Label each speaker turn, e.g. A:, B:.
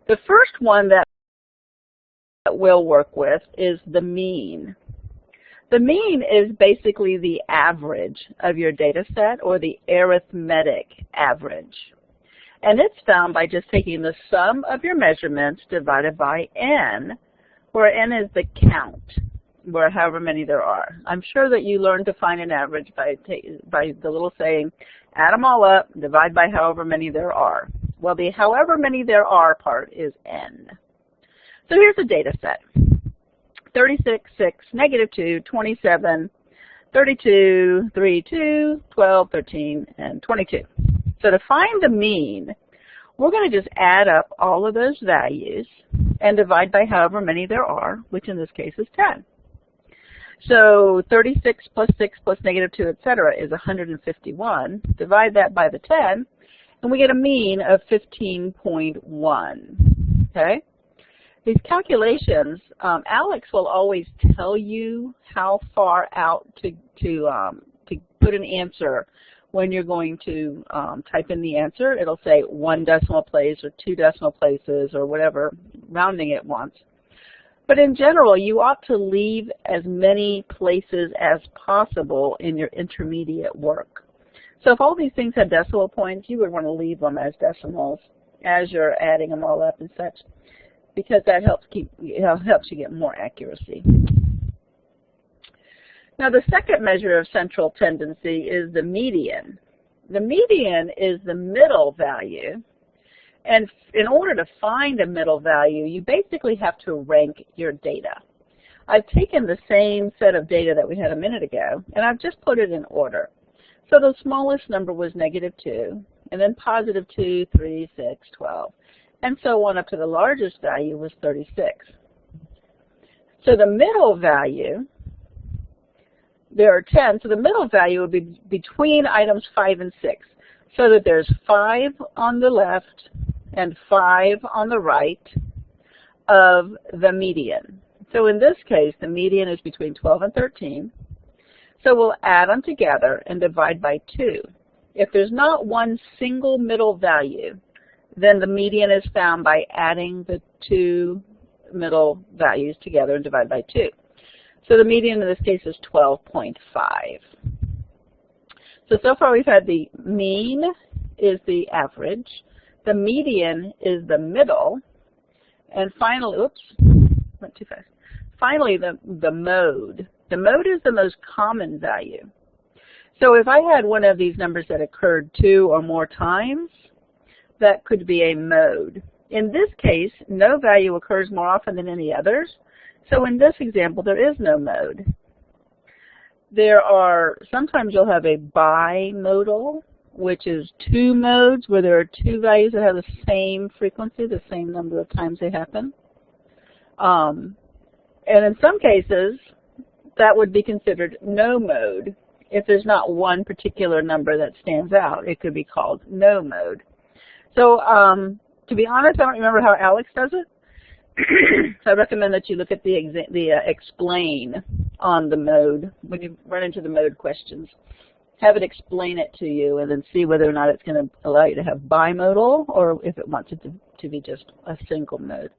A: The first one that we'll work with is the mean. The mean is basically the average of your data set, or the arithmetic average. And it's found by just taking the sum of your measurements divided by n, where n is the count, where however many there are. I'm sure that you learned to find an average by the little saying, add them all up, divide by however many there are. Well, the however many there are part is n. So here's the data set. 36, 6, negative 2, 27, 32, 3, 2, 12, 13, and 22. So to find the mean, we're going to just add up all of those values and divide by however many there are, which in this case is 10. So 36 plus 6 plus negative 2, etc. is 151. Divide that by the 10, and we get a mean of 15.1. Okay? These calculations, Alex will always tell you how far out to put an answer when you're going to type in the answer. It'll say 1 decimal place or 2 decimal places or whatever rounding it wants. But in general, you ought to leave as many places as possible in your intermediate work. So if all these things had decimal points, you would want to leave them as decimals as you're adding them all up and such, because that helps helps you get more accuracy. Now the second measure of central tendency is the median. The median is the middle value, and in order to find a middle value, you basically have to rank your data. I've taken the same set of data that we had a minute ago, and I've just put it in order. So the smallest number was negative 2, and then positive 2, 3, 6, 12. And so on up to the largest value was 36. So the middle value, there are 10, so the middle value would be between items 5 and 6, so that there's 5 on the left and 5 on the right of the median. So in this case, the median is between 12 and 13. So we'll add them together and divide by 2. If there's not one single middle value, then the median is found by adding the 2 middle values together and divide by 2. So the median in this case is 12.5. So far we've had the mean is the average, the median is the middle, and finally, oops, went too fast. Finally, the mode. The mode is the most common value. So if I had one of these numbers that occurred 2 or more times, that could be a mode. In this case, no value occurs more often than any others. So in this example, there is no mode. Sometimes you'll have a bimodal, which is 2 modes, where there are 2 values that have the same frequency, the same number of times they happen. And in some cases, that would be considered no mode. If there's not one particular number that stands out, it could be called no mode. So to be honest, I don't remember how Alex does it. So I recommend that you look at the explain on the mode when you run into the mode questions. Have it explain it to you and then see whether or not it's going to allow you to have bimodal or if it wants it to be just a single mode.